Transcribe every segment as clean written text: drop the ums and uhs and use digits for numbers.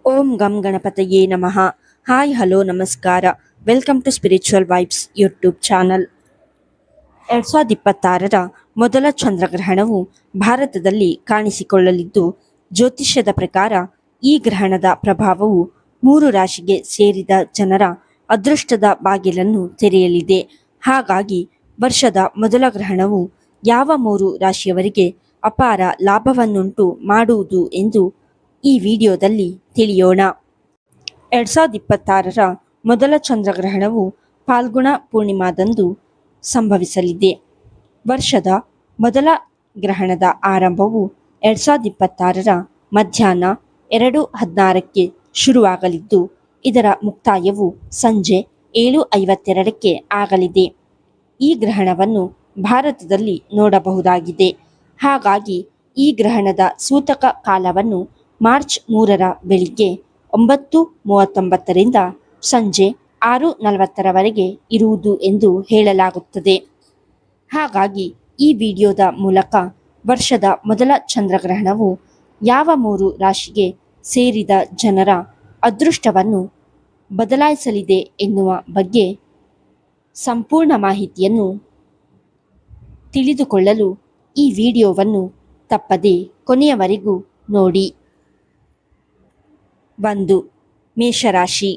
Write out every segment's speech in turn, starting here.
ಓಂ ಗಂ ಗಣಪತಯೇ ನಮಃ. ಹಾಯ್ ಹಲೋ ನಮಸ್ಕಾರ. Welcome to spiritual vibes YouTube channel. 2026ರ ಮೊದಲ ಚಂದ್ರಗ್ರಹಣವು ಭಾರತದಲ್ಲಿ ಕಾಣಿಸಿಕೊಳ್ಳಲಿದ್ದು, ಜ್ಯೋತಿಷ್ಯದ ಪ್ರಕಾರ ಈ ಗ್ರಹಣದ ಪ್ರಭಾವವು 3 ರಾಶಿಗೆ ಸೇರಿದ ಜನರ ಅದೃಷ್ಟದ ಬಾಗಿಲನ್ನು ತೆರೆಯಲಿದೆ. ಹಾಗಾಗಿ ವರ್ಷದ ಮೊದಲ ಗ್ರಹಣವು ಯಾವ 3 ರಾಶಿಯವರಿಗೆ ಅಪಾರ ಲಾಭವನ್ನುಂಟು ಮಾಡುವುದು ಎಂದು ಈ ವಿಡಿಯೋದಲ್ಲಿ ತಿಳಿಯೋಣ. 2026ರ ಮೊದಲ ಚಂದ್ರಗ್ರಹಣವು ಫಾಲ್ಗುಣ ಪೂರ್ಣಿಮಾದಂದು ಸಂಭವಿಸಲಿದೆ. ವರ್ಷದ ಮೊದಲ ಗ್ರಹಣದ ಆರಂಭವು 2026ರ ಮಧ್ಯಾಹ್ನ 2:16ಕ್ಕೆ ಶುರುವಾಗಲಿದ್ದು, ಇದರ ಮುಕ್ತಾಯವು ಸಂಜೆ 7:52ಕ್ಕೆ ಆಗಲಿದೆ. ಈ ಗ್ರಹಣವನ್ನು ಭಾರತದಲ್ಲಿ ನೋಡಬಹುದಾಗಿದೆ. ಹಾಗಾಗಿ ಈ ಗ್ರಹಣದ ಸೂತಕ ಕಾಲವನ್ನು ಮಾರ್ಚ್ 3ರ ಬೆಳಿಗ್ಗೆ 9:39ರಿಂದ ಸಂಜೆ 6:40ರವರೆಗೆ ಇರುವುದು ಎಂದು ಹೇಳಲಾಗುತ್ತದೆ. ಹಾಗಾಗಿ ಈ ವಿಡಿಯೋದ ಮೂಲಕ ವರ್ಷದ ಮೊದಲ ಚಂದ್ರಗ್ರಹಣವು ಯಾವ 3 ರಾಶಿಗೆ ಸೇರಿದ ಜನರ ಅದೃಷ್ಟವನ್ನು ಬದಲಾಯಿಸಲಿದೆ ಎನ್ನುವ ಬಗ್ಗೆ ಸಂಪೂರ್ಣ ಮಾಹಿತಿಯನ್ನು ತಿಳಿದುಕೊಳ್ಳಲು ಈ ವಿಡಿಯೋವನ್ನು ತಪ್ಪದೆ ಕೊನೆಯವರೆಗೂ ನೋಡಿ. 1. ಮೇಷರಾಶಿ.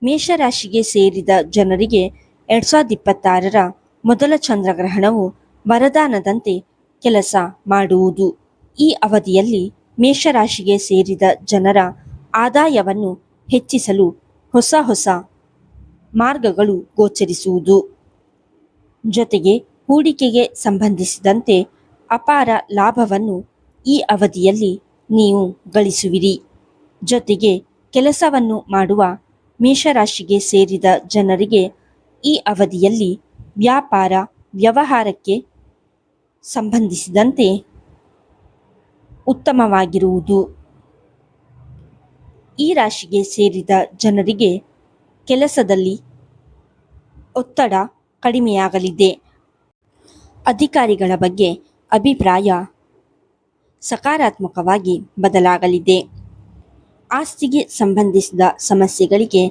ಮೇಷರಾಶಿಗೆ ಸೇರಿದ ಜನರಿಗೆ 2026ರ ಮೊದಲ ಚಂದ್ರಗ್ರಹಣವು ವರದಾನದಂತೆ ಕೆಲಸ ಮಾಡುವುದು. ಈ ಅವಧಿಯಲ್ಲಿ ಮೇಷರಾಶಿಗೆ ಸೇರಿದ ಜನರ ಆದಾಯವನ್ನು ಹೆಚ್ಚಿಸಲು ಹೊಸ ಮಾರ್ಗಗಳು ಗೋಚರಿಸುವುದು. ಜೊತೆಗೆ ಹೂಡಿಕೆಗೆ ಸಂಬಂಧಿಸಿದಂತೆ ಅಪಾರ ಲಾಭವನ್ನು ಈ ಅವಧಿಯಲ್ಲಿ ನೀವು ಗಳಿಸುವಿರಿ. ಜೊತೆಗೆ ಕೆಲಸವನ್ನು ಮಾಡುವ ಮೇಷರಾಶಿಗೆ ಸೇರಿದ ಜನರಿಗೆ ಈ ಅವಧಿಯಲ್ಲಿ ವ್ಯಾಪಾರ ವ್ಯವಹಾರಕ್ಕೆ ಸಂಬಂಧಿಸಿದಂತೆ ಉತ್ತಮವಾಗಿರುವುದು. ಈ ರಾಶಿಗೆ ಸೇರಿದ ಜನರಿಗೆ ಕೆಲಸದಲ್ಲಿ ಒತ್ತಡ ಕಡಿಮೆಯಾಗಲಿದೆ. ಅಧಿಕಾರಿಗಳ ಬಗ್ಗೆ ಅಭಿಪ್ರಾಯ ಸಕಾರಾತ್ಮಕವಾಗಿ ಬದಲಾಗಲಿದೆ. ಆಸ್ತಿಗೆ ಸಂಬಂಧಿಸಿದ ಸಮಸ್ಯೆಗಳಿಗೆ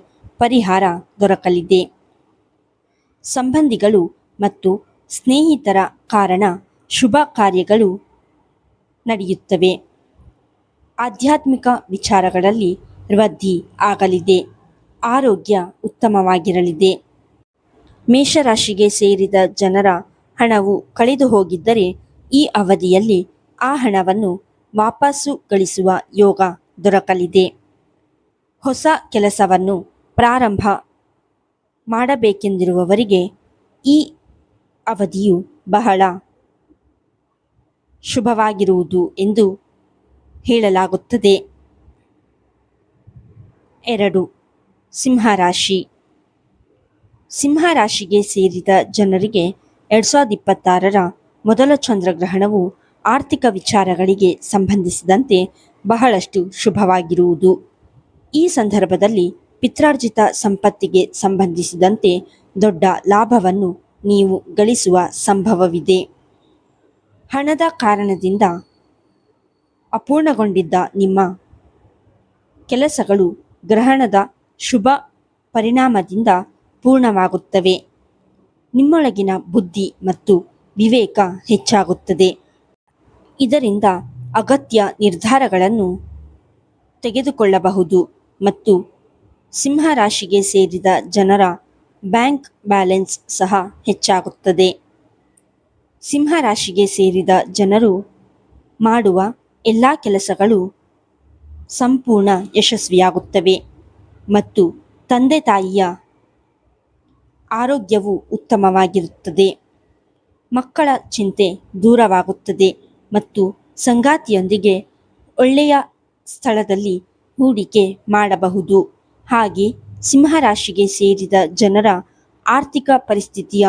ಪರಿಹಾರ ದೊರಕಲಿದೆ. ಸಂಬಂಧಿಗಳು ಮತ್ತು ಸ್ನೇಹಿತರ ಕಾರಣ ಶುಭ ಕಾರ್ಯಗಳು ನಡೆಯುತ್ತವೆ. ಆಧ್ಯಾತ್ಮಿಕ ವಿಚಾರಗಳಲ್ಲಿ ವೃದ್ಧಿ ಆಗಲಿದೆ. ಆರೋಗ್ಯ ಉತ್ತಮವಾಗಿರಲಿದೆ. ಮೇಷರಾಶಿಗೆ ಸೇರಿದ ಜನರ ಹಣವು ಕಳೆದು ಹೋಗಿದ್ದರೆ ಈ ಅವಧಿಯಲ್ಲಿ ಆ ಹಣವನ್ನು ವಾಪಸ್ಸು ಗಳಿಸುವ ಯೋಗ ದೊರಕಲಿದೆ. ಹೊಸ ಕೆಲಸವನ್ನು ಪ್ರಾರಂಭ ಮಾಡಬೇಕೆಂದಿರುವವರಿಗೆ ಈ ಅವಧಿಯು ಬಹಳ ಶುಭವಾಗಿರುವುದು ಎಂದು ಹೇಳಲಾಗುತ್ತದೆ. 2. ಸಿಂಹರಾಶಿ. ಸಿಂಹರಾಶಿಗೆ ಸೇರಿದ ಜನರಿಗೆ 2026ರ ಮೊದಲ ಚಂದ್ರಗ್ರಹಣವು ಆರ್ಥಿಕ ವಿಚಾರಗಳಿಗೆ ಸಂಬಂಧಿಸಿದಂತೆ ಬಹಳಷ್ಟು ಶುಭವಾಗಿರುವುದು. ಈ ಸಂದರ್ಭದಲ್ಲಿ ಪಿತ್ರಾರ್ಜಿತ ಸಂಪತ್ತಿಗೆ ಸಂಬಂಧಿಸಿದಂತೆ ದೊಡ್ಡ ಲಾಭವನ್ನು ನೀವು ಗಳಿಸುವ ಸಂಭವವಿದೆ. ಹಣದ ಕಾರಣದಿಂದ ಅಪೂರ್ಣಗೊಂಡಿದ್ದ ನಿಮ್ಮ ಕೆಲಸಗಳು ಗ್ರಹಣದ ಶುಭ ಪರಿಣಾಮದಿಂದ ಪೂರ್ಣವಾಗುತ್ತವೆ. ನಿಮ್ಮೊಳಗಿನ ಬುದ್ಧಿ ಮತ್ತು ವಿವೇಕ ಹೆಚ್ಚಾಗುತ್ತದೆ. ಇದರಿಂದ ಅಗತ್ಯ ನಿರ್ಧಾರಗಳನ್ನು ತೆಗೆದುಕೊಳ್ಳಬಹುದು ಮತ್ತು ಸಿಂಹರಾಶಿಗೆ ಸೇರಿದ ಜನರ ಬ್ಯಾಂಕ್ ಬ್ಯಾಲೆನ್ಸ್ ಸಹ ಹೆಚ್ಚಾಗುತ್ತದೆ. ಸಿಂಹರಾಶಿಗೆ ಸೇರಿದ ಜನರು ಮಾಡುವ ಎಲ್ಲ ಕೆಲಸಗಳು ಸಂಪೂರ್ಣ ಯಶಸ್ವಿಯಾಗುತ್ತವೆ ಮತ್ತು ತಂದೆ ತಾಯಿಯ ಆರೋಗ್ಯವು ಉತ್ತಮವಾಗಿರುತ್ತದೆ. ಮಕ್ಕಳ ಚಿಂತೆ ದೂರವಾಗುತ್ತದೆ ಮತ್ತು ಸಂಗಾತಿಯೊಂದಿಗೆ ಒಳ್ಳೆಯ ಸ್ಥಳದಲ್ಲಿ ಹೂಡಿಕೆ ಮಾಡಬಹುದು. ಹಾಗೆ ಸಿಂಹರಾಶಿಗೆ ಸೇರಿದ ಜನರ ಆರ್ಥಿಕ ಪರಿಸ್ಥಿತಿಯ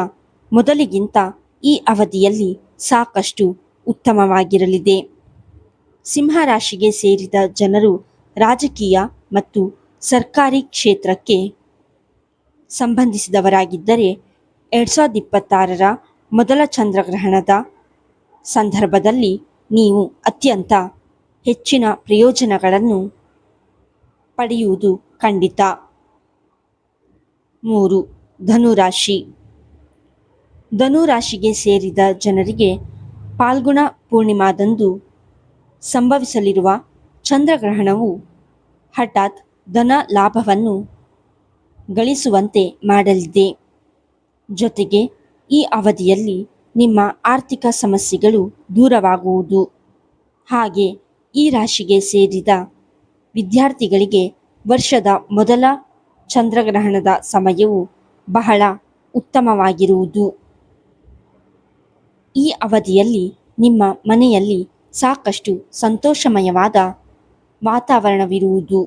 ಮೊದಲಿಗಿಂತ ಈ ಅವಧಿಯಲ್ಲಿ ಸಾಕಷ್ಟು ಉತ್ತಮವಾಗಿರಲಿದೆ. ಸಿಂಹರಾಶಿಗೆ ಸೇರಿದ ಜನರು ರಾಜಕೀಯ ಮತ್ತು ಸರ್ಕಾರಿ ಕ್ಷೇತ್ರಕ್ಕೆ ಸಂಬಂಧಿಸಿದವರಾಗಿದ್ದರೆ 2026ರ ಮೊದಲ ಚಂದ್ರಗ್ರಹಣದ ಸಂದರ್ಭದಲ್ಲಿ ನೀವು ಅತ್ಯಂತ ಹೆಚ್ಚಿನ ಪ್ರಯೋಜನಗಳನ್ನು ಪಡೆಯುವುದು ಖಂಡಿತ. 3. ಧನುರಾಶಿ. ಧನುರಾಶಿಗೆ ಸೇರಿದ ಜನರಿಗೆ ಫಾಲ್ಗುಣ ಪೂರ್ಣಿಮಾದಂದು ಸಂಭವಿಸಲಿರುವ ಚಂದ್ರಗ್ರಹಣವು ಹಠಾತ್ ಧನ ಲಾಭವನ್ನು ಗಳಿಸುವಂತೆ ಮಾಡಲಿದೆ. ಜೊತೆಗೆ ಈ ಅವಧಿಯಲ್ಲಿ ನಿಮ್ಮ ಆರ್ಥಿಕ ಸಮಸ್ಯೆಗಳು ದೂರವಾಗುವುದು. ಹಾಗೆ ಈ ರಾಶಿಗೆ ಸೇರಿದ ವಿದ್ಯಾರ್ಥಿಗಳಿಗೆ ವರ್ಷದ ಮೊದಲ ಚಂದ್ರಗ್ರಹಣದ ಸಮಯವು ಬಹಳ ಉತ್ತಮವಾಗಿರುವುದು. ಈ ಅವಧಿಯಲ್ಲಿ ನಿಮ್ಮ ಮನೆಯಲ್ಲಿ ಸಾಕಷ್ಟು ಸಂತೋಷಮಯವಾದ ವಾತಾವರಣವಿರುವುದು.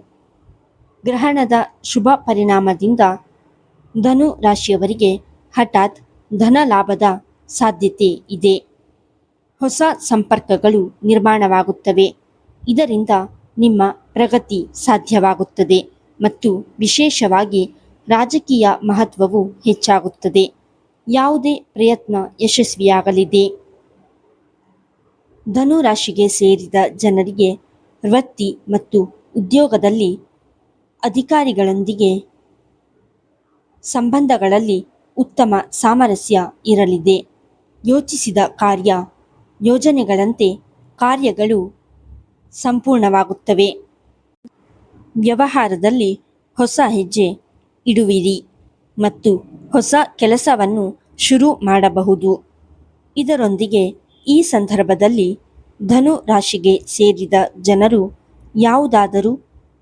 ಗ್ರಹಣದ ಶುಭ ಪರಿಣಾಮದಿಂದ ಧನು ರಾಶಿಯವರಿಗೆ ಹಠಾತ್ ಧನ ಲಾಭದ ಸಾಧ್ಯತೆ ಇದೆ. ಹೊಸ ಸಂಪರ್ಕಗಳು ನಿರ್ಮಾಣವಾಗುತ್ತವೆ. ಇದರಿಂದ ನಿಮ್ಮ ಪ್ರಗತಿ ಸಾಧ್ಯವಾಗುತ್ತದೆ ಮತ್ತು ವಿಶೇಷವಾಗಿ ರಾಜಕೀಯ ಮಹತ್ವವು ಹೆಚ್ಚಾಗುತ್ತದೆ. ಯಾವುದೇ ಪ್ರಯತ್ನ ಯಶಸ್ವಿಯಾಗಲಿದೆ. ಧನು ರಾಶಿಗೆ ಸೇರಿದ ಜನರಿಗೆ ವೃತ್ತಿ ಮತ್ತು ಉದ್ಯೋಗದಲ್ಲಿ ಅಧಿಕಾರಿಗಳೊಂದಿಗೆ ಸಂಬಂಧಗಳಲ್ಲಿ ಉತ್ತಮ ಸಾಮರಸ್ಯ ಇರಲಿದೆ. ಯೋಚಿಸಿದ ಯೋಜನೆಗಳಂತೆ ಕಾರ್ಯಗಳು ಸಂಪೂರ್ಣವಾಗುತ್ತವೆ. ವ್ಯವಹಾರದಲ್ಲಿ ಹೊಸ ಹೆಜ್ಜೆ ಇಡುವಿರಿ ಮತ್ತು ಹೊಸ ಕೆಲಸವನ್ನು ಶುರು ಮಾಡಬಹುದು. ಇದರೊಂದಿಗೆ ಈ ಸಂದರ್ಭದಲ್ಲಿ ಧನು ರಾಶಿಗೆ ಸೇರಿದ ಜನರು ಯಾವುದಾದರೂ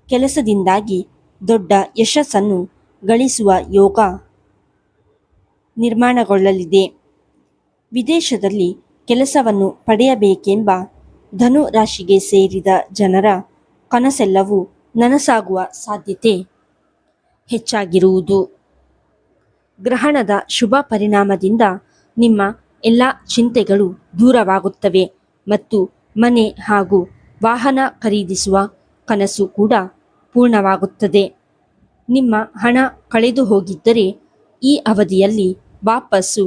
ಕೆಲಸದಿಂದಾಗಿ ದೊಡ್ಡ ಯಶಸ್ಸನ್ನು ಗಳಿಸುವ ಯೋಗ ನಿರ್ಮಾಣಗೊಳ್ಳಲಿದೆ. ವಿದೇಶದಲ್ಲಿ ಕೆಲಸವನ್ನು ಪಡೆಯಬೇಕೆಂಬ ಧನು ರಾಶಿಗೆ ಸೇರಿದ ಜನರ ಕನಸೆಲ್ಲವೂ ನನಸಾಗುವ ಸಾಧ್ಯತೆ ಹೆಚ್ಚಾಗಿರುವುದು. ಗ್ರಹಣದ ಶುಭ ಪರಿಣಾಮದಿಂದ ನಿಮ್ಮ ಎಲ್ಲ ಚಿಂತೆಗಳು ದೂರವಾಗುತ್ತವೆ ಮತ್ತು ಮನೆ ಹಾಗೂ ವಾಹನ ಖರೀದಿಸುವ ಕನಸು ಕೂಡ ಪೂರ್ಣವಾಗುತ್ತದೆ. ನಿಮ್ಮ ಹಣ ಕಳೆದು ಹೋಗಿದ್ದರೆ ಈ ಅವಧಿಯಲ್ಲಿ ವಾಪಸ್ಸು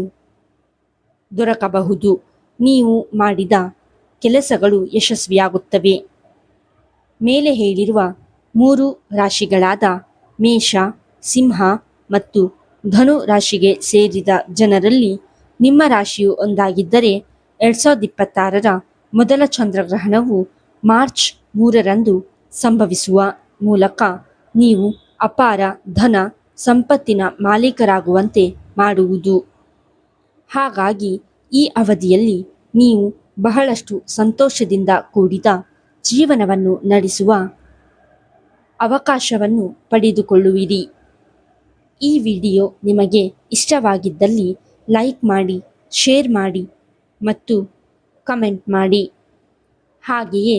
ದೊರಕಬಹುದು. ನೀವು ಮಾಡಿದ ಕೆಲಸಗಳು ಯಶಸ್ವಿಯಾಗುತ್ತವೆ. ಮೇಲೆ ಹೇಳಿರುವ 3 ರಾಶಿಗಳಾದ ಮೇಷ, ಸಿಂಹ ಮತ್ತು ಧನು ರಾಶಿಗೆ ಸೇರಿದ ಜನರಲ್ಲಿ ನಿಮ್ಮ ರಾಶಿಯು ಒಂದಾಗಿದ್ದರೆ 2026ರ ಮೊದಲ ಚಂದ್ರಗ್ರಹಣವು ಮಾರ್ಚ್ 3ರಂದು ಸಂಭವಿಸುವ ಮೂಲಕ ನೀವು ಅಪಾರ ಧನ ಸಂಪತ್ತಿನ ಮಾಲೀಕರಾಗುವಂತೆ ಮಾಡುವುದು. ಹಾಗಾಗಿ ಈ ಅವಧಿಯಲ್ಲಿ ನೀವು ಬಹಳಷ್ಟು ಸಂತೋಷದಿಂದ ಕೂಡಿದ ಜೀವನವನ್ನು ನಡೆಸುವ ಅವಕಾಶವನ್ನು ಪಡೆದುಕೊಳ್ಳುವಿರಿ. ಈ ವಿಡಿಯೋ ನಿಮಗೆ ಇಷ್ಟವಾಗಿದ್ದಲ್ಲಿ ಲೈಕ್ ಮಾಡಿ, ಶೇರ್ ಮಾಡಿ ಮತ್ತು ಕಮೆಂಟ್ ಮಾಡಿ. ಹಾಗೆಯೇ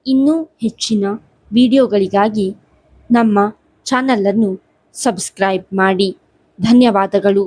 ಇನ್ನೂ ಹೆಚ್ಚಿನ ವಿಡಿಯೋಗಳಿಗಾಗಿ ನಮ್ಮ ಚಾನಲನ್ನು ಸಬ್ಸ್ಕ್ರೈಬ್ ಮಾಡಿ. ಧನ್ಯವಾದಗಳು.